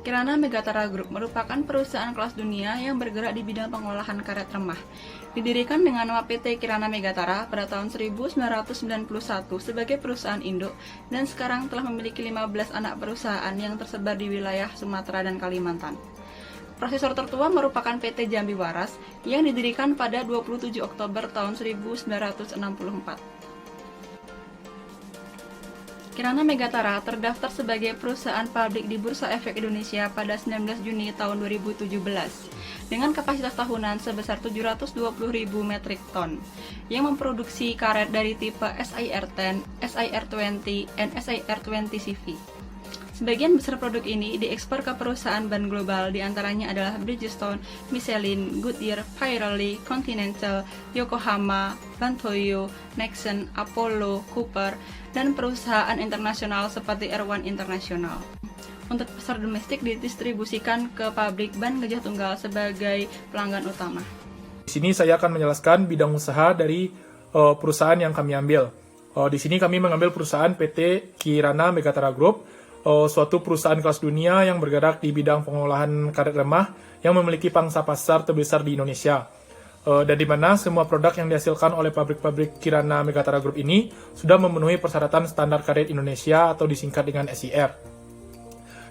Kirana Megatara Group merupakan perusahaan kelas dunia yang bergerak di bidang pengolahan karet remah. Didirikan dengan nama PT Kirana Megatara pada tahun 1991 sebagai perusahaan induk dan sekarang telah memiliki 15 anak perusahaan yang tersebar di wilayah Sumatera dan Kalimantan. Prosesor tertua merupakan PT Jambi Waras yang didirikan pada 27 Oktober tahun 1964. Kirana Megatara terdaftar sebagai perusahaan pabrik di Bursa Efek Indonesia pada 19 Juni tahun 2017 dengan kapasitas tahunan sebesar 720.000 metrik ton yang memproduksi karet dari tipe SIR10, SIR20, dan SIR20 CV. Sebagian besar produk ini diekspor ke perusahaan ban global, diantaranya adalah Bridgestone, Michelin, Goodyear, Pirelli, Continental, Yokohama, Bantoyo, Nexen, Apollo, Cooper, dan perusahaan internasional seperti R1 International. Untuk pasar domestik didistribusikan ke pabrik ban Gajah Tunggal sebagai pelanggan utama. Di sini saya akan menjelaskan bidang usaha dari perusahaan yang kami ambil. Di sini kami mengambil perusahaan PT Kirana Megatara Group, suatu perusahaan kelas dunia yang bergerak di bidang pengolahan karet remah yang memiliki pangsa pasar terbesar di Indonesia. Dan di mana semua produk yang dihasilkan oleh pabrik-pabrik Kirana Megatara Group ini sudah memenuhi persyaratan standar karet Indonesia atau disingkat dengan SIR.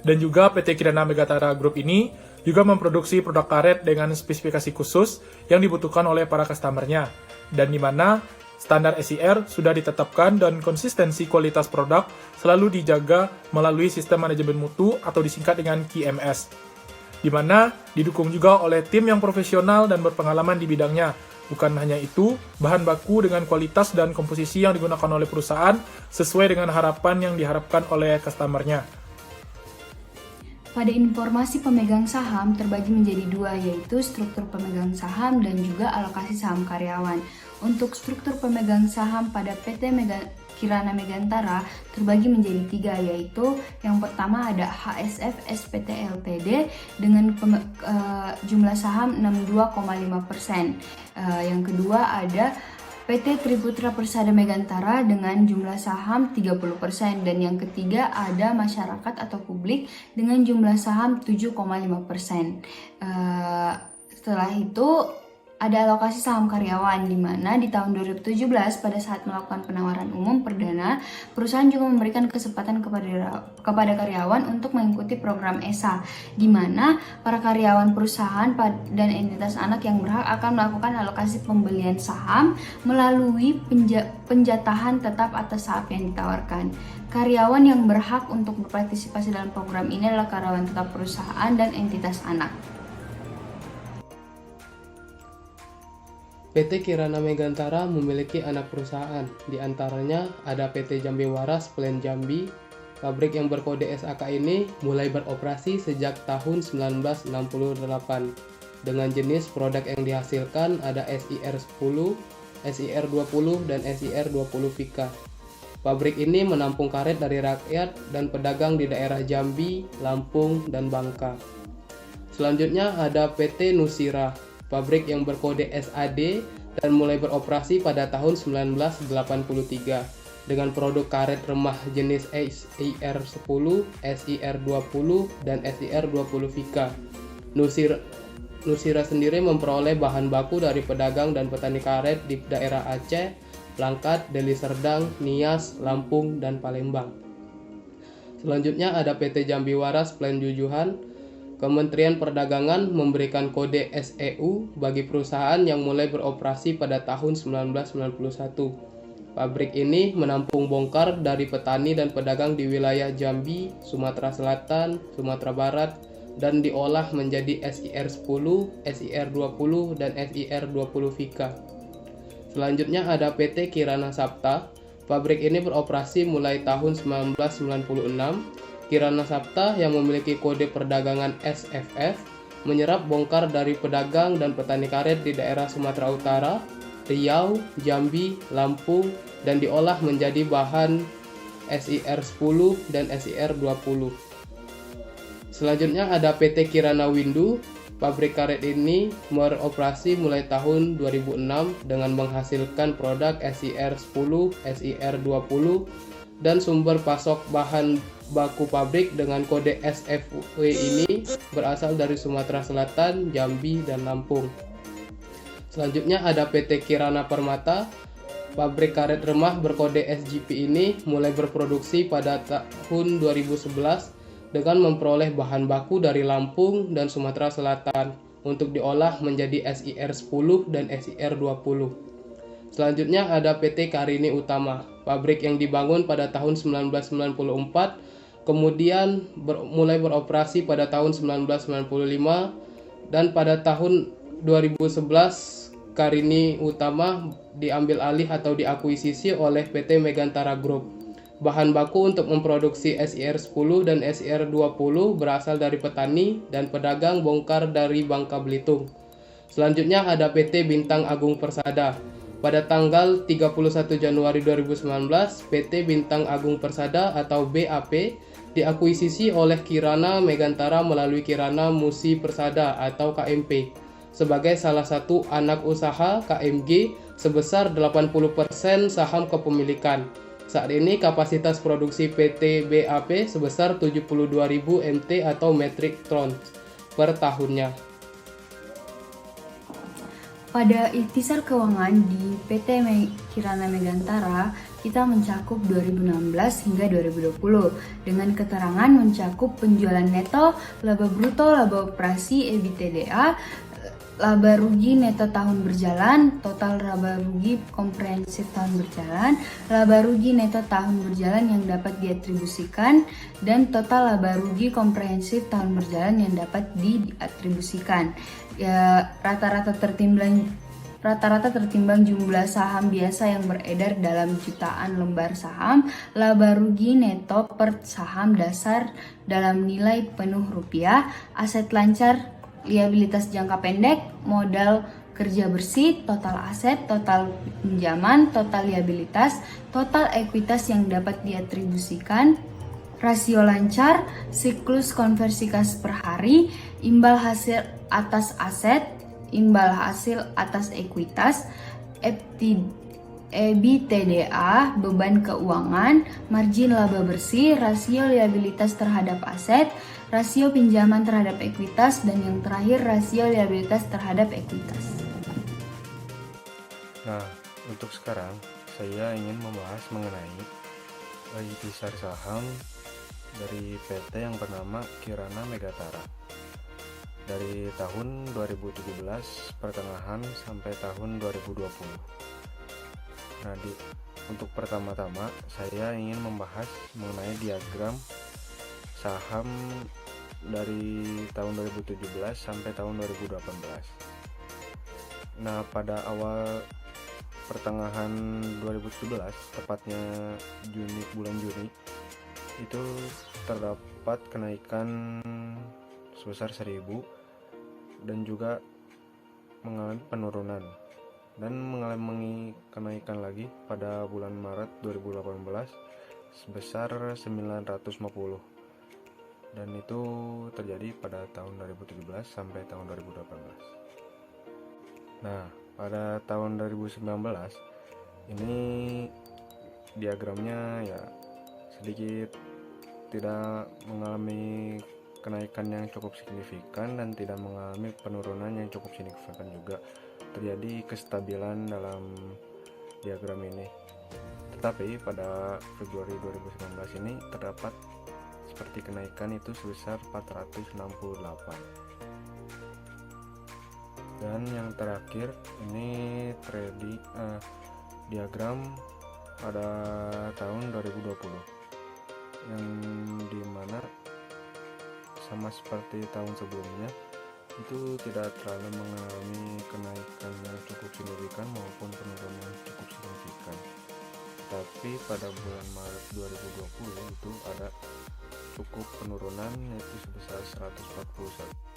Dan juga PT Kirana Megatara Group ini juga memproduksi produk karet dengan spesifikasi khusus yang dibutuhkan oleh para customer-nya. Dan di mana standar SIR sudah ditetapkan dan konsistensi kualitas produk selalu dijaga melalui sistem manajemen mutu atau disingkat dengan QMS, di mana didukung juga oleh tim yang profesional dan berpengalaman di bidangnya. Bukan hanya itu, bahan baku dengan kualitas dan komposisi yang digunakan oleh perusahaan sesuai dengan harapan yang diharapkan oleh customer-nya. Pada informasi pemegang saham terbagi menjadi dua, yaitu struktur pemegang saham dan juga alokasi saham karyawan. Untuk struktur pemegang saham pada PT Kirana Megatara terbagi menjadi tiga, yaitu yang pertama ada HSF SPT Ltd dengan jumlah saham 62,5%. Yang kedua ada PT Triputra Persada Megatara dengan jumlah saham 30%, dan yang ketiga ada masyarakat atau publik dengan jumlah saham 7,5%. Setelah itu ada alokasi saham karyawan, di mana di tahun 2017 pada saat melakukan penawaran umum perdana, perusahaan juga memberikan kesempatan kepada karyawan untuk mengikuti program ESA, di mana para karyawan perusahaan dan entitas anak yang berhak akan melakukan alokasi pembelian saham melalui penjatahan tetap atas saham yang ditawarkan. Karyawan yang berhak untuk berpartisipasi dalam program ini adalah karyawan tetap perusahaan dan entitas anak. PT Kirana Megatara memiliki anak perusahaan, di antaranya ada PT Jambi Waras Plen Jambi. Pabrik yang berkode SAK ini mulai beroperasi sejak tahun 1968. Dengan jenis produk yang dihasilkan ada SIR10, SIR20, dan SIR20 Vika. Pabrik ini menampung karet dari rakyat dan pedagang di daerah Jambi, Lampung, dan Bangka. Selanjutnya ada PT Nusira, pabrik yang berkode SAD dan mulai beroperasi pada tahun 1983 dengan produk karet remah jenis SIR10, SIR20, dan SIR20 Vika. Nusira sendiri memperoleh bahan baku dari pedagang dan petani karet di daerah Aceh, Langkat, Deli Serdang, Nias, Lampung, dan Palembang. Selanjutnya ada PT Jambi Waras Plen Jujuhan. Kementerian Perdagangan memberikan kode SEU bagi perusahaan yang mulai beroperasi pada tahun 1991. Pabrik ini menampung bongkar dari petani dan pedagang di wilayah Jambi, Sumatera Selatan, Sumatera Barat, dan diolah menjadi SIR10, SIR20, dan SIR20 Vika. Selanjutnya ada PT Kirana Sapta. Pabrik ini beroperasi mulai tahun 1996. Kirana Sapta yang memiliki kode perdagangan SFF menyerap bongkar dari pedagang dan petani karet di daerah Sumatera Utara, Riau, Jambi, Lampung, dan diolah menjadi bahan SIR10 dan SIR20. Selanjutnya ada PT Kirana Windu. Pabrik karet ini beroperasi mulai tahun 2006 dengan menghasilkan produk SIR10, SIR20, dan sumber pasok bahan baku pabrik dengan kode SFW ini berasal dari Sumatera Selatan, Jambi, dan Lampung. Selanjutnya ada PT Kirana Permata. Pabrik karet remah berkode SGP ini mulai berproduksi pada tahun 2011 dengan memperoleh bahan baku dari Lampung dan Sumatera Selatan untuk diolah menjadi SIR10 dan SIR20. Selanjutnya ada PT Karini Utama, pabrik yang dibangun pada tahun 1994, kemudian mulai beroperasi pada tahun 1995, dan pada tahun 2011 Karini Utama diambil alih atau diakuisisi oleh PT Megantara Group. Bahan baku untuk memproduksi SIR10 dan SIR20 berasal dari petani dan pedagang bongkar dari Bangka Belitung. Selanjutnya ada PT Bintang Agung Persada. Pada tanggal 31 Januari 2019, PT Bintang Agung Persada atau BAP diakuisisi oleh Kirana Megantara melalui Kirana Musi Persada atau KMP sebagai salah satu anak usaha KMG sebesar 80% saham kepemilikan. Saat ini kapasitas produksi PT BAP sebesar 72.000 MT atau metric ton per tahunnya. Pada ikhtisar keuangan di PT Kirana Megantara, kita mencakup 2016 hingga 2020 dengan keterangan mencakup penjualan neto, laba bruto, laba operasi, EBITDA, laba rugi neto tahun berjalan, total laba rugi komprehensif tahun berjalan, laba rugi neto tahun berjalan yang dapat diatribusikan, dan total laba rugi komprehensif tahun berjalan yang dapat diatribusikan. Ya, rata-rata tertimbang jumlah saham biasa yang beredar dalam jutaan lembar saham, laba rugi neto per saham dasar dalam nilai penuh rupiah, aset lancar, liabilitas jangka pendek, modal kerja bersih, total aset, total pinjaman, total liabilitas, total ekuitas yang dapat diatribusikan, rasio lancar, siklus konversi kas per hari, imbal hasil atas aset, imbal hasil atas ekuitas, EBITDA, beban keuangan, margin laba bersih, rasio liabilitas terhadap aset, rasio pinjaman terhadap ekuitas, dan yang terakhir rasio liabilitas terhadap ekuitas. Nah, untuk sekarang saya ingin membahas mengenai ikhtisar saham dari PT yang bernama Kirana Megantara dari tahun 2017 pertengahan sampai tahun 2020. Nah, untuk pertama-tama saya ingin membahas mengenai diagram saham dari tahun 2017 sampai tahun 2018. Nah, pada awal pertengahan 2017, tepatnya bulan Juni, itu terdapat kenaikan sebesar 1.000 dan juga mengalami penurunan dan mengalami kenaikan lagi pada bulan Maret 2018 sebesar 950, dan itu terjadi pada tahun 2017 sampai tahun 2018. Nah, pada tahun 2019 ini diagramnya ya sedikit tidak mengalami kenaikan yang cukup signifikan dan tidak mengalami penurunan yang cukup signifikan juga. Terjadi kestabilan dalam diagram ini. Tetapi pada Februari 2019 ini terdapat seperti kenaikan itu sebesar 468. Dan yang terakhir ini diagram pada tahun 2020 yang dimana sama seperti tahun sebelumnya itu tidak terlalu mengalami kenaikan yang cukup signifikan maupun penurunan yang cukup signifikan. Tapi pada bulan Maret 2020 itu ada cukup penurunan yaitu sebesar 141